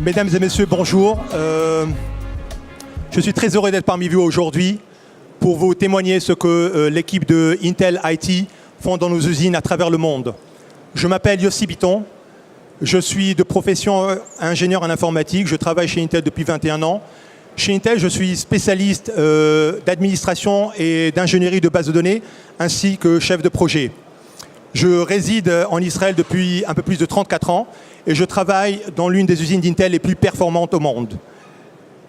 Mesdames et messieurs, bonjour. Je suis très heureux d'être parmi vous aujourd'hui pour vous témoigner ce que l'équipe de Intel IT font dans nos usines à travers le monde. Je m'appelle Yossi Bitton. Je suis de profession ingénieur en informatique. Je travaille chez Intel depuis 21 ans. Chez Intel, je suis spécialiste d'administration et d'ingénierie de base de données, ainsi que chef de projet. Je réside en Israël depuis un peu plus de 34 ans et je travaille dans l'une des usines d'Intel les plus performantes au monde.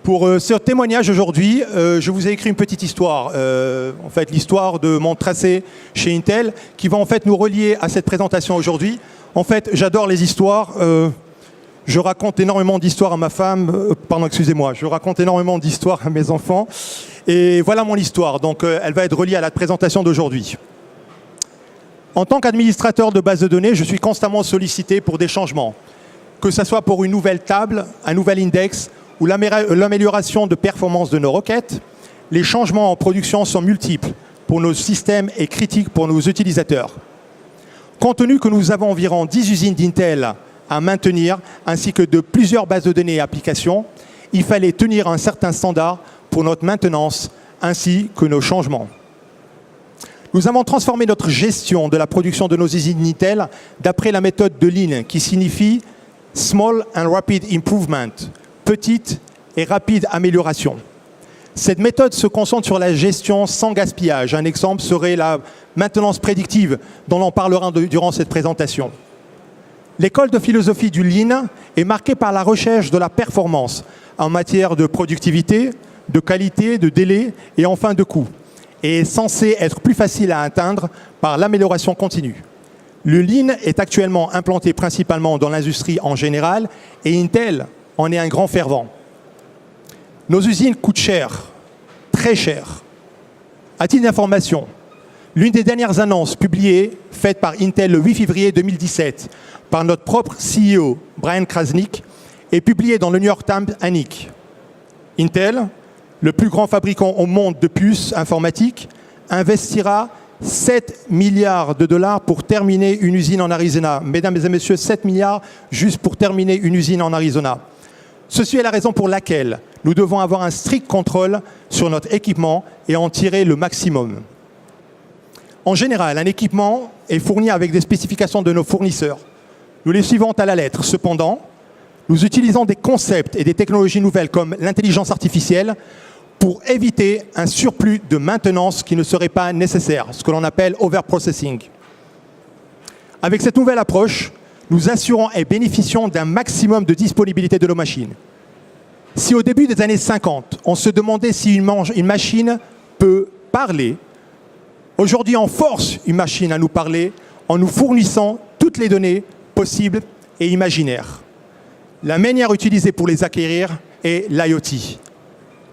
Pour ce témoignage aujourd'hui, je vous ai écrit une petite histoire, en fait l'histoire de mon tracé chez Intel, qui va en fait nous relier à cette présentation aujourd'hui. En fait, j'adore les histoires. Je raconte énormément d'histoires à ma femme, je raconte énormément d'histoires à mes enfants. Et voilà mon histoire, donc elle va être reliée à la présentation d'aujourd'hui. En tant qu'administrateur de base de données, je suis constamment sollicité pour des changements, que ce soit pour une nouvelle table, un nouvel index ou l'amélioration de performance de nos requêtes. Les changements en production sont multiples pour nos systèmes et critiques pour nos utilisateurs. Compte tenu que nous avons environ 10 usines d'Intel à maintenir, ainsi que de plusieurs bases de données et applications, il fallait tenir un certain standard pour notre maintenance, ainsi que nos changements. Nous avons transformé notre gestion de la production de nos usines Intel d'après la méthode de Lean, qui signifie « Small and Rapid Improvement », petite et rapide amélioration. Cette méthode se concentre sur la gestion sans gaspillage. Un exemple serait la maintenance prédictive, dont l'on parlera durant cette présentation. L'école de philosophie du Lean est marquée par la recherche de la performance en matière de productivité, de qualité, de délai et enfin de coût, et est censée être plus facile à atteindre par l'amélioration continue. Le Lean est actuellement implanté principalement dans l'industrie en général et Intel en est un grand fervent. Nos usines coûtent cher, très cher. À titre d'information, l'une des dernières annonces publiées, faite par Intel le 8 février 2017, par notre propre CEO, Brian Krasnick, est publiée dans le New York Times Inc. Intel, le plus grand fabricant au monde de puces informatiques, investira 7 milliards de dollars pour terminer une usine en Arizona. Mesdames et messieurs, 7 milliards juste pour terminer une usine en Arizona. Ceci est la raison pour laquelle nous devons avoir un strict contrôle sur notre équipement et en tirer le maximum. En général, un équipement est fourni avec des spécifications de nos fournisseurs. Nous les suivons à la lettre. Cependant, nous utilisons des concepts et des technologies nouvelles comme l'intelligence artificielle pour éviter un surplus de maintenance qui ne serait pas nécessaire, ce que l'on appelle overprocessing. Avec cette nouvelle approche, nous assurons et bénéficions d'un maximum de disponibilité de nos machines. Si au début des années 50, on se demandait si une machine peut parler, aujourd'hui on force une machine à nous parler en nous fournissant toutes les données possibles et imaginaires. La manière utilisée pour les acquérir est l'IoT.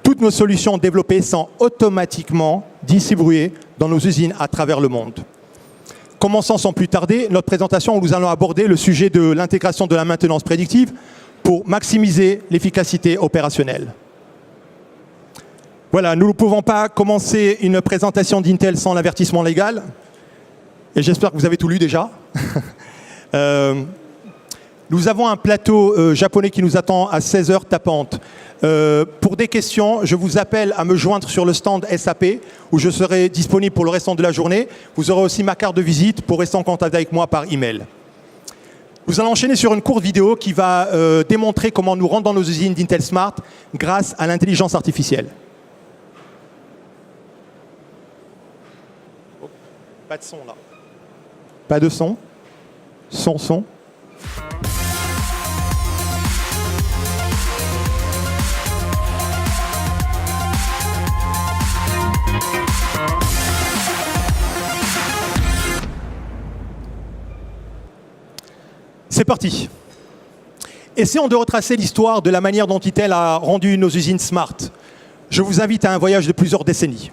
Toutes nos solutions développées sont automatiquement distribuées dans nos usines à travers le monde. Commençons sans plus tarder notre présentation où nous allons aborder le sujet de l'intégration de la maintenance prédictive pour maximiser l'efficacité opérationnelle. Voilà, nous ne pouvons pas commencer une présentation d'Intel sans l'avertissement légal. Et j'espère que vous avez tout lu déjà. Nous avons un plateau japonais qui nous attend à 16 heures tapantes. Pour des questions, je vous appelle à me joindre sur le stand SAP où je serai disponible pour le restant de la journée. Vous aurez aussi ma carte de visite pour rester en contact avec moi par email. Nous allons enchaîner sur une courte vidéo qui va démontrer comment nous rendons nos usines d'Intel Smart grâce à l'intelligence artificielle. Oh, pas de son là. Pas de son. Son. C'est parti. Essayons de retracer l'histoire de la manière dont Intel a rendu nos usines smart. Je vous invite à un voyage de plusieurs décennies.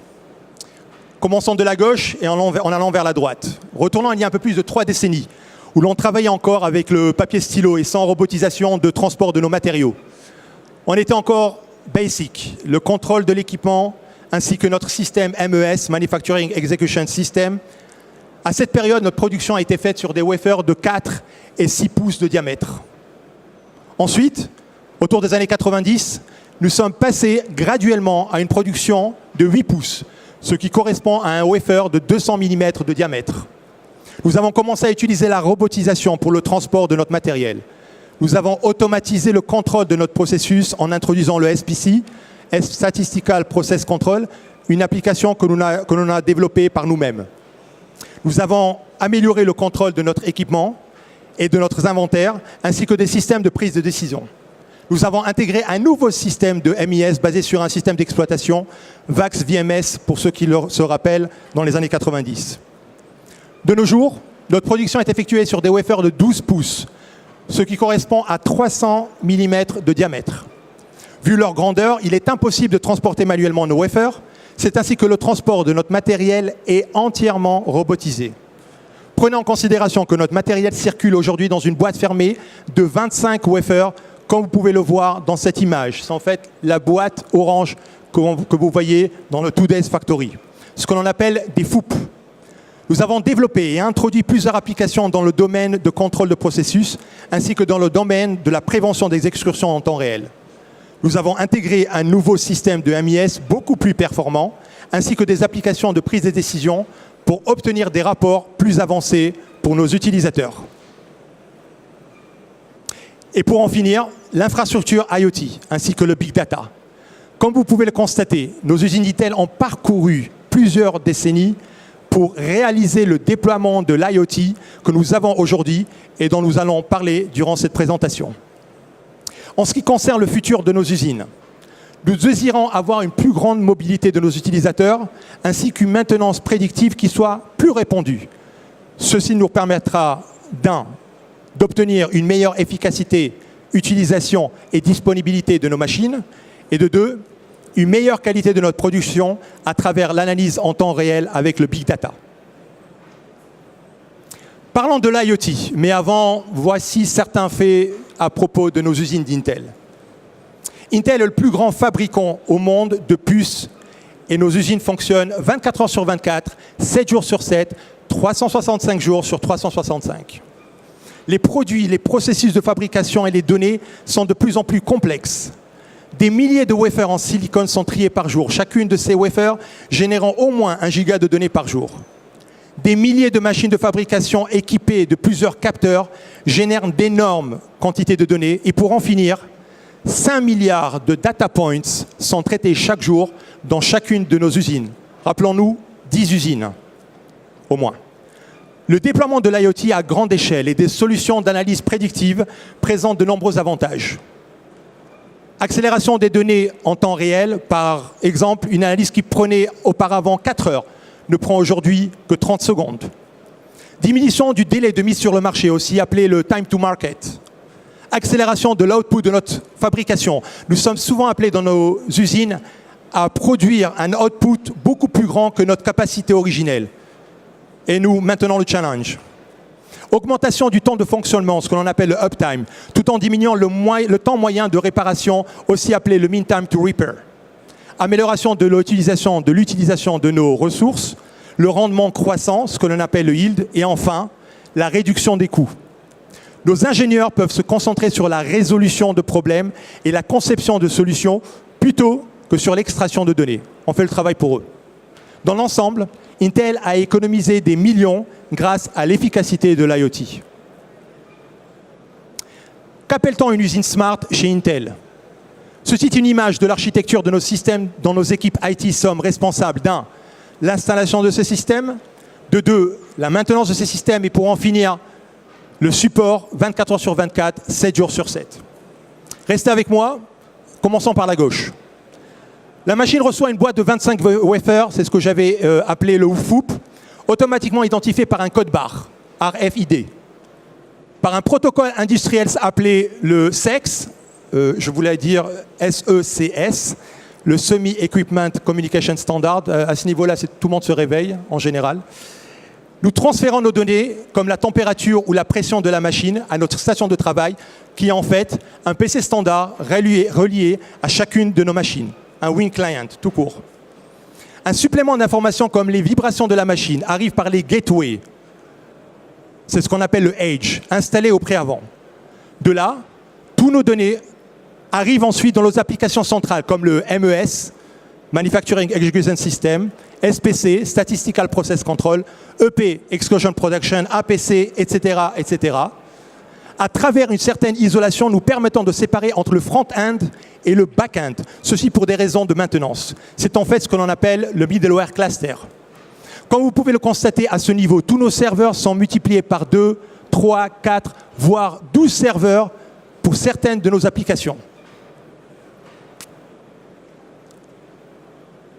Commençons de la gauche et en allant vers la droite. Retournons il y a un peu plus de 3 décennies, où l'on travaillait encore avec le papier stylo et sans robotisation de transport de nos matériaux. On était encore basic, le contrôle de l'équipement, ainsi que notre système MES, Manufacturing Execution System. À cette période, notre production a été faite sur des wafers de 4 et 6 pouces de diamètre. Ensuite, Autour des années 90, nous sommes passés graduellement à une production de 8 pouces, ce qui correspond à un wafer de 200 mm de diamètre. Nous avons commencé à utiliser la robotisation pour le transport de notre matériel. Nous avons automatisé le contrôle de notre processus en introduisant le SPC, Statistical Process Control, une application que l'on a développée par nous-mêmes. Nous avons amélioré le contrôle de notre équipement et de notre inventaire, ainsi que des systèmes de prise de décision. Nous avons intégré un nouveau système de MIS basé sur un système d'exploitation, VAX VMS, pour ceux qui se rappellent, dans les années 90. De nos jours, notre production est effectuée sur des wafers de 12 pouces, ce qui correspond à 300 mm de diamètre. Vu leur grandeur, il est impossible de transporter manuellement nos wafers. C'est ainsi que le transport de notre matériel est entièrement robotisé. Prenez en considération que notre matériel circule aujourd'hui dans une boîte fermée de 25 wafers, comme vous pouvez le voir dans cette image. C'est en fait la boîte orange que vous voyez dans le Today's Factory, ce que l'on appelle des FOUP. Nous avons développé et introduit plusieurs applications dans le domaine de contrôle de processus, ainsi que dans le domaine de la prévention des excursions en temps réel. Nous avons intégré un nouveau système de MIS beaucoup plus performant, ainsi que des applications de prise de décision pour obtenir des rapports plus avancés pour nos utilisateurs. Et pour en finir, l'infrastructure IoT, ainsi que le Big Data. Comme vous pouvez le constater, nos usines Intel ont parcouru plusieurs décennies pour réaliser le déploiement de l'IoT que nous avons aujourd'hui et dont nous allons parler durant cette présentation. En ce qui concerne le futur de nos usines, nous désirons avoir une plus grande mobilité de nos utilisateurs ainsi qu'une maintenance prédictive qui soit plus répandue. Ceci nous permettra d'obtenir une meilleure efficacité, utilisation et disponibilité de nos machines et de deux, une meilleure qualité de notre production à travers l'analyse en temps réel avec le Big Data. Parlons de l'IoT, mais avant, voici certains faits à propos de nos usines d'Intel. Intel est le plus grand fabricant au monde de puces et nos usines fonctionnent 24 heures sur 24, 7 jours sur 7, 365 jours sur 365. Les produits, les processus de fabrication et les données sont de plus en plus complexes. Des milliers de wafers en silicone sont triés par jour, chacune de ces wafers générant au moins 1 giga de données par jour. Des milliers de machines de fabrication équipées de plusieurs capteurs génèrent d'énormes quantités de données. Et pour en finir, 5 milliards de data points sont traités chaque jour dans chacune de nos usines. Rappelons-nous, 10 usines, au moins. Le déploiement de l'IoT à grande échelle et des solutions d'analyse prédictive présentent de nombreux avantages. Accélération des données en temps réel, par exemple, une analyse qui prenait auparavant 4 heures ne prend aujourd'hui que 30 secondes. Diminution du délai de mise sur le marché, aussi appelé le time to market. Accélération de l'output de notre fabrication. Nous sommes souvent appelés dans nos usines à produire un output beaucoup plus grand que notre capacité originelle. Et nous maintenons le challenge. Augmentation du temps de fonctionnement, ce que l'on appelle le uptime, tout en diminuant le temps moyen de réparation, aussi appelé le mean time to repair. Amélioration de l'utilisation de nos ressources, le rendement croissant, ce que l'on appelle le yield, et enfin, la réduction des coûts. Nos ingénieurs peuvent se concentrer sur la résolution de problèmes et la conception de solutions plutôt que sur l'extraction de données. On fait le travail pour eux. Dans l'ensemble, Intel a économisé des millions grâce à l'efficacité de l'IoT. Qu'appelle-t-on une usine smart chez Intel? Ceci est une image de l'architecture de nos systèmes dont nos équipes IT sommes responsables d'un, l'installation de ces systèmes, de deux, la maintenance de ces systèmes et pour en finir, le support 24 heures sur 24, 7 jours sur 7. Restez avec moi, commençons par la gauche. La machine reçoit une boîte de 25 wafers, c'est ce que j'avais appelé le FOUP, automatiquement identifié par un code barre, RFID, par un protocole industriel appelé le SEC, je voulais dire SECS, le Semi-Equipment Communication Standard. À ce niveau-là, tout le monde se réveille en général. Nous transférons nos données, comme la température ou la pression de la machine, à notre station de travail, qui est en fait un PC standard relié à chacune de nos machines. Un Win Client, tout court. Un supplément d'informations comme les vibrations de la machine arrive par les gateways. C'est ce qu'on appelle le Edge, installé au préavant. De là, toutes nos données arrive ensuite dans nos applications centrales comme le MES, Manufacturing Execution System, SPC, Statistical Process Control, EP, Exclusion Production, APC, etc., etc., à travers une certaine isolation nous permettant de séparer entre le front-end et le back-end, ceci pour des raisons de maintenance. C'est en fait ce que l'on appelle le middleware cluster. Comme vous pouvez le constater à ce niveau, tous nos serveurs sont multipliés par 2, 3, 4, voire 12 serveurs pour certaines de nos applications.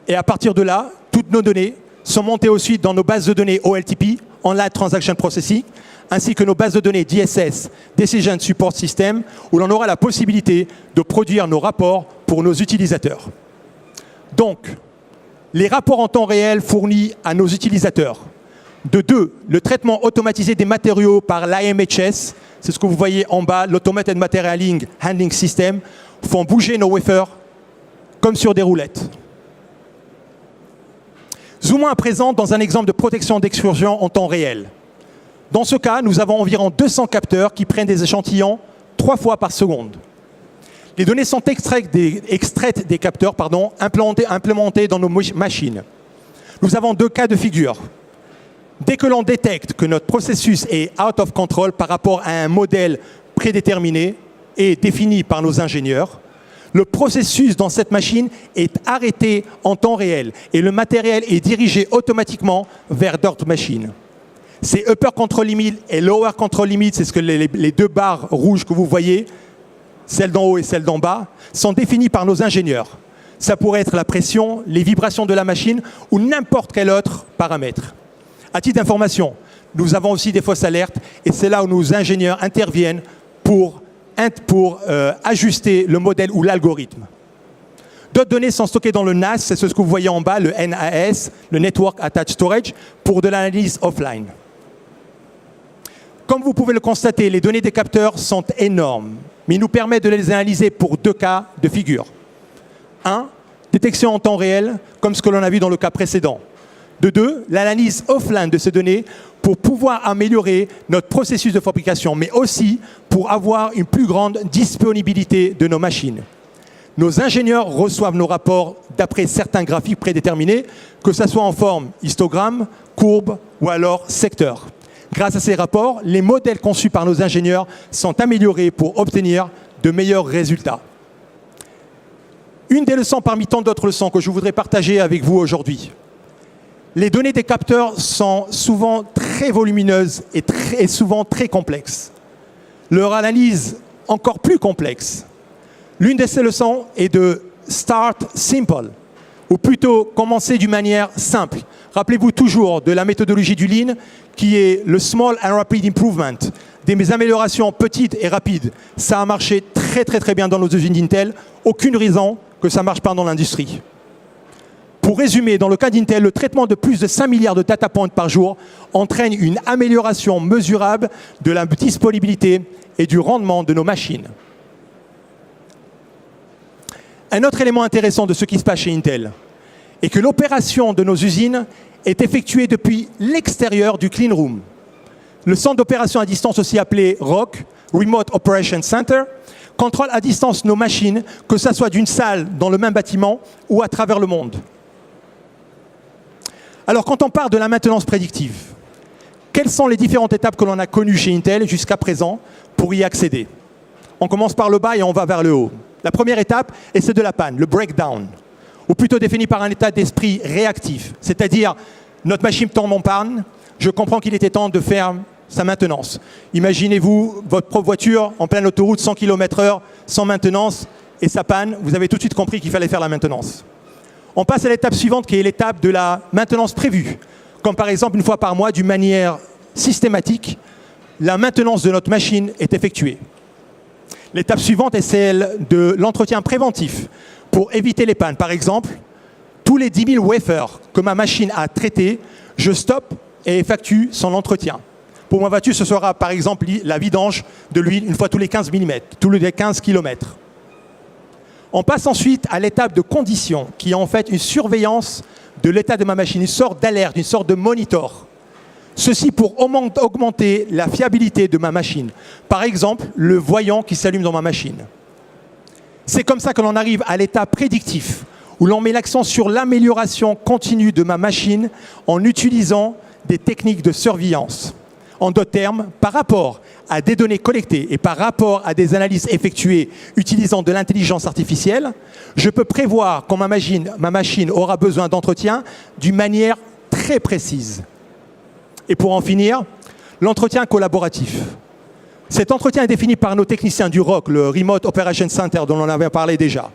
Et à partir de là, toutes nos données sont montées ensuite dans nos bases de données OLTP, Online Transaction Processing, ainsi que nos bases de données DSS, Decision Support System, où l'on aura la possibilité de produire nos rapports pour nos utilisateurs. Donc, les rapports en temps réel fournis à nos utilisateurs. De 2, le traitement automatisé des matériaux par l'AMHS, c'est ce que vous voyez en bas, l'Automated Material Handling System, font bouger nos wafers comme sur des roulettes. Zoomons à présent dans un exemple de protection d'excursion en temps réel. Dans ce cas, nous avons environ 200 capteurs qui prennent des échantillons 3 fois par seconde. Les données sont extraites des capteurs implémentés dans nos machines. Nous avons 2 cas de figure. Dès que l'on détecte que notre processus est out of control par rapport à un modèle prédéterminé et défini par nos ingénieurs, le processus dans cette machine est arrêté en temps réel et le matériel est dirigé automatiquement vers d'autres machines. Ces upper control limit et lower control limit, c'est ce que les 2 barres rouges que vous voyez, celle d'en haut et celle d'en bas, sont définies par nos ingénieurs. Ça pourrait être la pression, les vibrations de la machine ou n'importe quel autre paramètre. À titre d'information, nous avons aussi des fausses alertes et c'est là où nos ingénieurs interviennent pour ajuster le modèle ou l'algorithme. D'autres données sont stockées dans le NAS, c'est ce que vous voyez en bas, le NAS, le Network Attached Storage, pour de l'analyse offline. Comme vous pouvez le constater, les données des capteurs sont énormes, mais ils nous permettent de les analyser pour 2 cas de figure. 1, détection en temps réel, comme ce que l'on a vu dans le cas précédent. De 2, l'analyse offline de ces données pour pouvoir améliorer notre processus de fabrication, mais aussi pour avoir une plus grande disponibilité de nos machines. Nos ingénieurs reçoivent nos rapports d'après certains graphiques prédéterminés, que ce soit en forme histogramme, courbe ou alors secteur. Grâce à ces rapports, les modèles conçus par nos ingénieurs sont améliorés pour obtenir de meilleurs résultats. Une des leçons parmi tant d'autres leçons que je voudrais partager avec vous aujourd'hui. Les données des capteurs sont souvent très volumineuses et souvent très complexes. Leur analyse encore plus complexe. L'une de ces leçons est de start simple, ou plutôt commencer d'une manière simple. Rappelez-vous toujours de la méthodologie du Lean, qui est le Small and Rapid Improvement, des améliorations petites et rapides. Ça a marché très bien dans nos usines d'Intel. Aucune raison que ça ne marche pas dans l'industrie. Pour résumer, dans le cas d'Intel, le traitement de plus de 5 milliards de data points par jour entraîne une amélioration mesurable de la disponibilité et du rendement de nos machines. Un autre élément intéressant de ce qui se passe chez Intel est que l'opération de nos usines est effectuée depuis l'extérieur du clean room. Le centre d'opération à distance, aussi appelé ROC, Remote Operation Center, contrôle à distance nos machines, que ce soit d'une salle dans le même bâtiment ou à travers le monde. Alors, quand on parle de la maintenance prédictive, quelles sont les différentes étapes que l'on a connues chez Intel jusqu'à présent pour y accéder? On commence par le bas et on va vers le haut. La première étape est celle de la panne, le breakdown, ou plutôt défini par un état d'esprit réactif, c'est-à-dire notre machine tombe en panne, je comprends qu'il était temps de faire sa maintenance. Imaginez-vous votre propre voiture en pleine autoroute, 100 km/h, sans maintenance, et ça panne, vous avez tout de suite compris qu'il fallait faire la maintenance. On passe à l'étape suivante qui est l'étape de la maintenance prévue, comme par exemple une fois par mois, d'une manière systématique, la maintenance de notre machine est effectuée. L'étape suivante est celle de l'entretien préventif pour éviter les pannes. Par exemple, tous les 10 000 wafers que ma machine a traités, je stoppe et effectue son entretien. Pour ma voiture, ce sera par exemple la vidange de l'huile une fois tous les 15 mm, tous les 15 km. On passe ensuite à l'étape de condition, qui est en fait une surveillance de l'état de ma machine, une sorte d'alerte, une sorte de monitor. Ceci pour augmenter la fiabilité de ma machine. Par exemple, le voyant qui s'allume dans ma machine. C'est comme ça que l'on arrive à l'état prédictif, où l'on met l'accent sur l'amélioration continue de ma machine en utilisant des techniques de surveillance. En d'autres termes, par rapport à des données collectées et par rapport à des analyses effectuées utilisant de l'intelligence artificielle, je peux prévoir quand ma machine aura besoin d'entretien d'une manière très précise. Et pour en finir, l'entretien collaboratif. Cet entretien est défini par nos techniciens du ROC, le Remote Operation Center, dont on avait parlé déjà.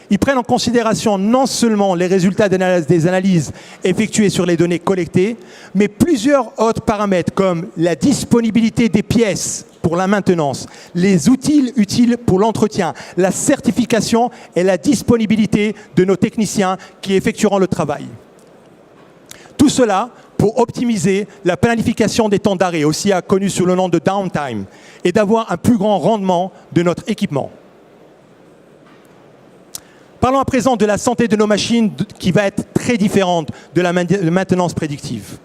Ils prennent en considération non seulement les résultats des analyses effectuées sur les données collectées, mais plusieurs autres paramètres comme la disponibilité des pièces pour la maintenance, les outils utiles pour l'entretien, la certification et la disponibilité de nos techniciens qui effectueront le travail. Tout cela pour optimiser la planification des temps d'arrêt, aussi connu sous le nom de downtime, et d'avoir un plus grand rendement de notre équipement. Parlons à présent de la santé de nos machines qui va être très différente de la maintenance prédictive.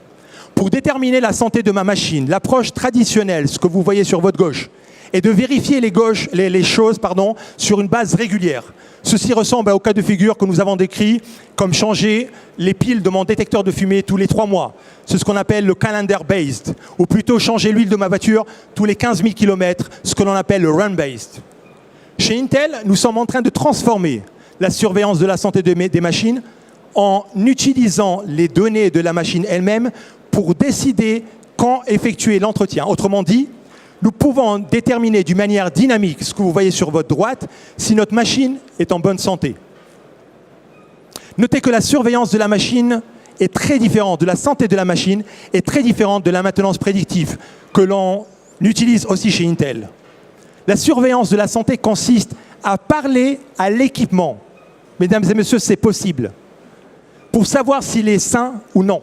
Pour déterminer la santé de ma machine, l'approche traditionnelle, ce que vous voyez sur votre gauche, est de vérifier les choses sur une base régulière. Ceci ressemble au cas de figure que nous avons décrit comme changer les piles de mon détecteur de fumée tous les 3 mois. C'est ce qu'on appelle le calendar-based, ou plutôt changer l'huile de ma voiture tous les 15 000 km, ce que l'on appelle le run-based. Chez Intel, nous sommes en train de transformer la surveillance de la santé des machines en utilisant les données de la machine elle-même pour décider quand effectuer l'entretien. Autrement dit, nous pouvons déterminer d'une manière dynamique, ce que vous voyez sur votre droite, si notre machine est en bonne santé. Notez que la surveillance de la machine est très différente, de la santé de la machine est très différente de la maintenance prédictive que l'on utilise aussi chez Intel. La surveillance de la santé consiste à parler à l'équipement. Mesdames et messieurs, c'est possible, pour savoir s'il est sain ou non.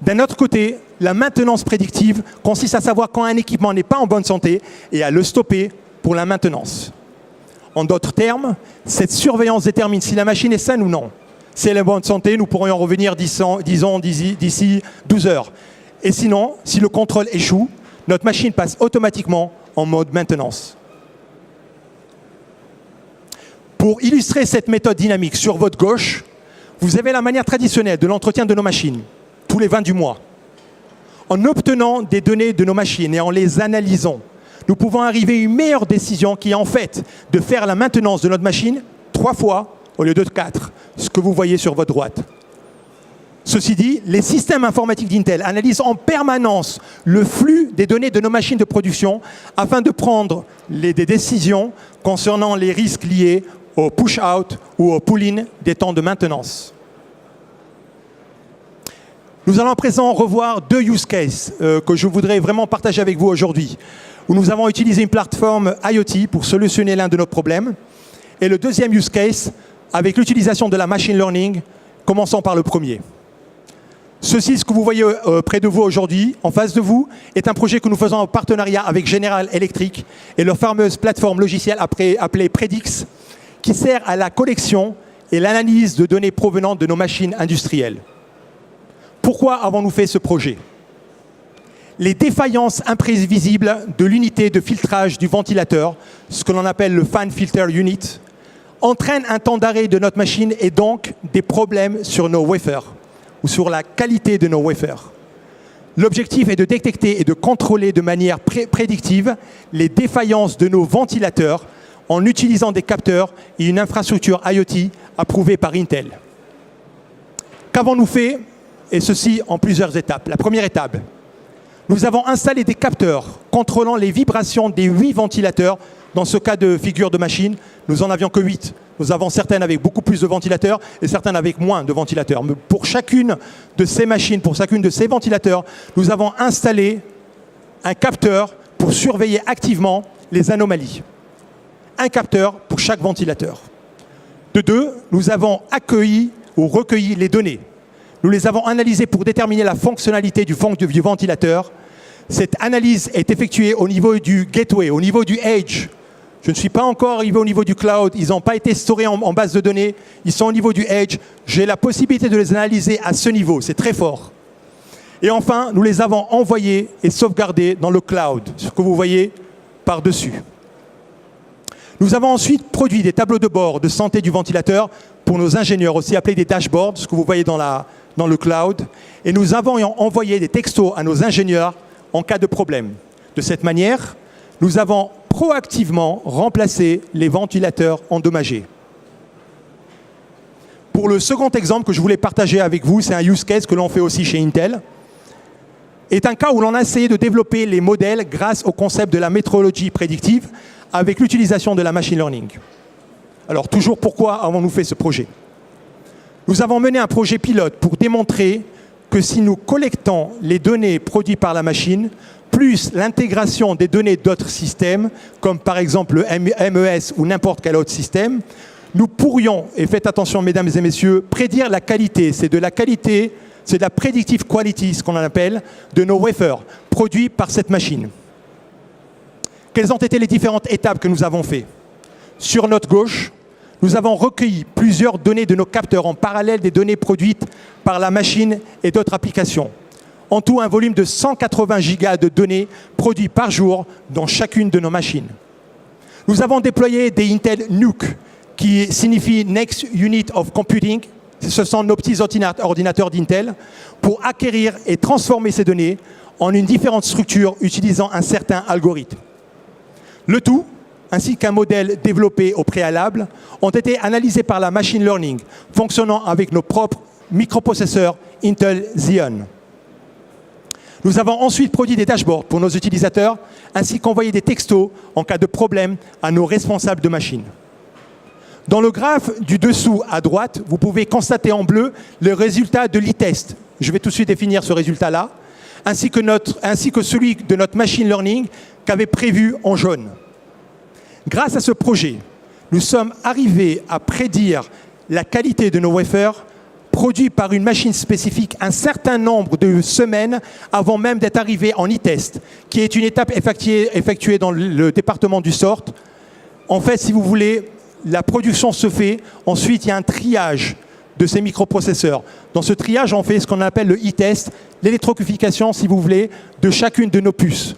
D'un autre côté, la maintenance prédictive consiste à savoir quand un équipement n'est pas en bonne santé et à le stopper pour la maintenance. En d'autres termes, cette surveillance détermine si la machine est saine ou non. Si elle est en bonne santé, nous pourrions revenir, disons, d'ici 12 heures. Et sinon, si le contrôle échoue, notre machine passe automatiquement en mode maintenance. Pour illustrer cette méthode dynamique, sur votre gauche, vous avez la manière traditionnelle de l'entretien de nos machines, tous les 20 du mois. En obtenant des données de nos machines et en les analysant, nous pouvons arriver à une meilleure décision qui est en fait de faire la maintenance de notre machine 3 fois au lieu de 4, ce que vous voyez sur votre droite. Ceci dit, les systèmes informatiques d'Intel analysent en permanence le flux des données de nos machines de production afin de prendre des décisions concernant les risques liés au push-out ou au pull-in des temps de maintenance. Nous allons à présent revoir 2 use cases que je voudrais vraiment partager avec vous aujourd'hui, où nous avons utilisé une plateforme IoT pour solutionner l'un de nos problèmes. Et le deuxième use case, avec l'utilisation de la machine learning, commençons par le premier. Ceci, ce que vous voyez près de vous aujourd'hui, en face de vous, est un projet que nous faisons en partenariat avec General Electric et leur fameuse plateforme logicielle appelée Predix, qui sert à la collection et l'analyse de données provenant de nos machines industrielles. Pourquoi avons-nous fait ce projet? Les défaillances imprévisibles de l'unité de filtrage du ventilateur, ce que l'on appelle le Fan Filter Unit, entraînent un temps d'arrêt de notre machine et donc des problèmes sur nos wafers ou sur la qualité de nos wafers. L'objectif est de détecter et de contrôler de manière prédictive les défaillances de nos ventilateurs en utilisant des capteurs et une infrastructure IoT approuvée par Intel. Qu'avons-nous fait? Et ceci en plusieurs étapes. La première étape, nous avons installé des capteurs contrôlant les vibrations des 8 ventilateurs. Dans ce cas de figure de machine, nous n'en avions que 8. Nous avons certaines avec beaucoup plus de ventilateurs et certaines avec moins de ventilateurs. Mais pour chacune de ces machines, pour chacune de ces ventilateurs, nous avons installé un capteur pour surveiller activement les anomalies. Un capteur pour chaque ventilateur. De 2, nous avons accueilli ou recueilli les données. Nous les avons analysées pour déterminer la fonctionnalité du ventilateur. Cette analyse est effectuée au niveau du gateway, au niveau du edge. Je ne suis pas encore arrivé au niveau du cloud. Ils n'ont pas été storés en base de données. Ils sont au niveau du edge. J'ai la possibilité de les analyser à ce niveau. C'est très fort. Et enfin, nous les avons envoyés et sauvegardés dans le cloud, ce que vous voyez par-dessus. Nous avons ensuite produit des tableaux de bord de santé du ventilateur pour nos ingénieurs, aussi appelés des dashboards, ce que vous voyez dans le cloud. Et nous avons envoyé des textos à nos ingénieurs en cas de problème. De cette manière, nous avons proactivement remplacé les ventilateurs endommagés. Pour le second exemple que je voulais partager avec vous, c'est un use case que l'on fait aussi chez Intel. C'est un cas où l'on a essayé de développer les modèles grâce au concept de la métrologie prédictive avec l'utilisation de la machine learning. Alors toujours, pourquoi avons-nous fait ce projet? Nous avons mené un projet pilote pour démontrer que si nous collectons les données produites par la machine, plus l'intégration des données d'autres systèmes, comme par exemple le MES ou n'importe quel autre système, nous pourrions, et faites attention mesdames et messieurs, prédire la qualité. C'est de la qualité, c'est de la predictive quality, ce qu'on en appelle, de nos wafers produits par cette machine. Quelles ont été les différentes étapes que nous avons faites? Sur notre gauche, nous avons recueilli plusieurs données de nos capteurs en parallèle des données produites par la machine et d'autres applications. En tout, un volume de 180 gigas de données produites par jour dans chacune de nos machines. Nous avons déployé des Intel NUC, qui signifie Next Unit of Computing. Ce sont nos petits ordinateurs d'Intel, pour acquérir et transformer ces données en une différente structure utilisant un certain algorithme. Le tout, ainsi qu'un modèle développé au préalable, ont été analysés par la machine learning, fonctionnant avec nos propres microprocesseurs Intel Xeon. Nous avons ensuite produit des dashboards pour nos utilisateurs, ainsi qu'envoyé des textos en cas de problème à nos responsables de machine. Dans le graphe du dessous à droite, vous pouvez constater en bleu le résultat de l'e-test. Je vais tout de suite définir ce résultat-là, ainsi que celui de notre machine learning qu'avait prévu en jaune. Grâce à ce projet, nous sommes arrivés à prédire la qualité de nos wafers produits par une machine spécifique un certain nombre de semaines avant même d'être arrivés en e-test, qui est une étape effectuée dans le département du SORT. En fait, si vous voulez, la production se fait, ensuite il y a un triage de ces microprocesseurs. Dans ce triage, on fait ce qu'on appelle le e-test, l'électrification, si vous voulez, de chacune de nos puces.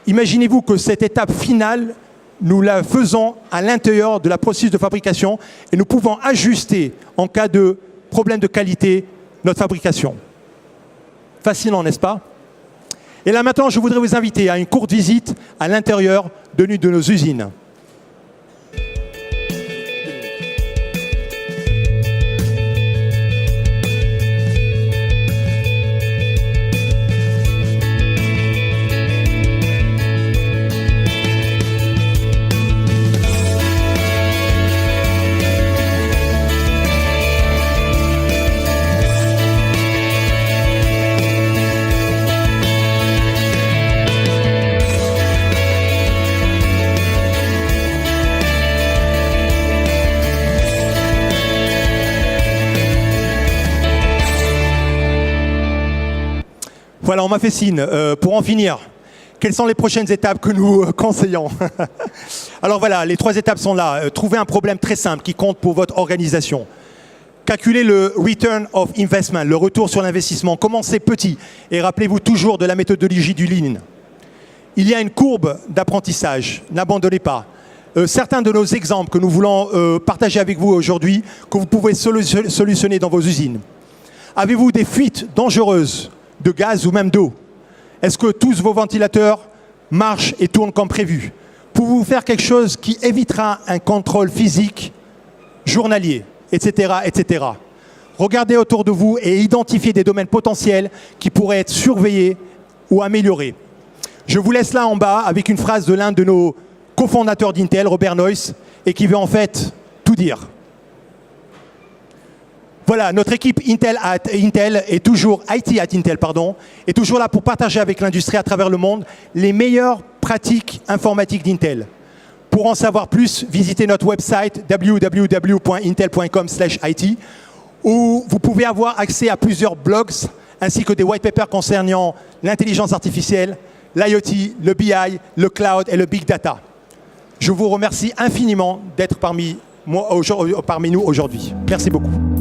Imaginez-vous que cette étape finale, nous la faisons à l'intérieur de la processus de fabrication et nous pouvons ajuster, en cas de problème de qualité, notre fabrication. Fascinant, n'est-ce pas? Et là maintenant, je voudrais vous inviter à une courte visite à l'intérieur de l'une de nos usines. Voilà, on m'a fait signe. Pour en finir, quelles sont les prochaines étapes que nous conseillons? Alors voilà, les 3 étapes sont là. Trouver un problème très simple qui compte pour votre organisation. Calculez le return of investment, le retour sur l'investissement. Commencez petit et rappelez-vous toujours de la méthodologie du Lean. Il y a une courbe d'apprentissage, n'abandonnez pas. Certains de nos exemples que nous voulons partager avec vous aujourd'hui, que vous pouvez solutionner dans vos usines. Avez-vous des fuites dangereuses de gaz ou même d'eau? Est-ce que tous vos ventilateurs marchent et tournent comme prévu? Pouvez-vous faire quelque chose qui évitera un contrôle physique journalier, etc., etc. Regardez autour de vous et identifiez des domaines potentiels qui pourraient être surveillés ou améliorés. Je vous laisse là en bas avec une phrase de l'un de nos cofondateurs d'Intel, Robert Noyce, et qui veut en fait tout dire. Voilà, notre équipe IT est toujours là pour partager avec l'industrie à travers le monde les meilleures pratiques informatiques d'Intel. Pour en savoir plus, visitez notre website www.intel.com/it où vous pouvez avoir accès à plusieurs blogs ainsi que des white papers concernant l'intelligence artificielle, l'IoT, le BI, le cloud et le big data. Je vous remercie infiniment d'être parmi nous aujourd'hui. Merci beaucoup.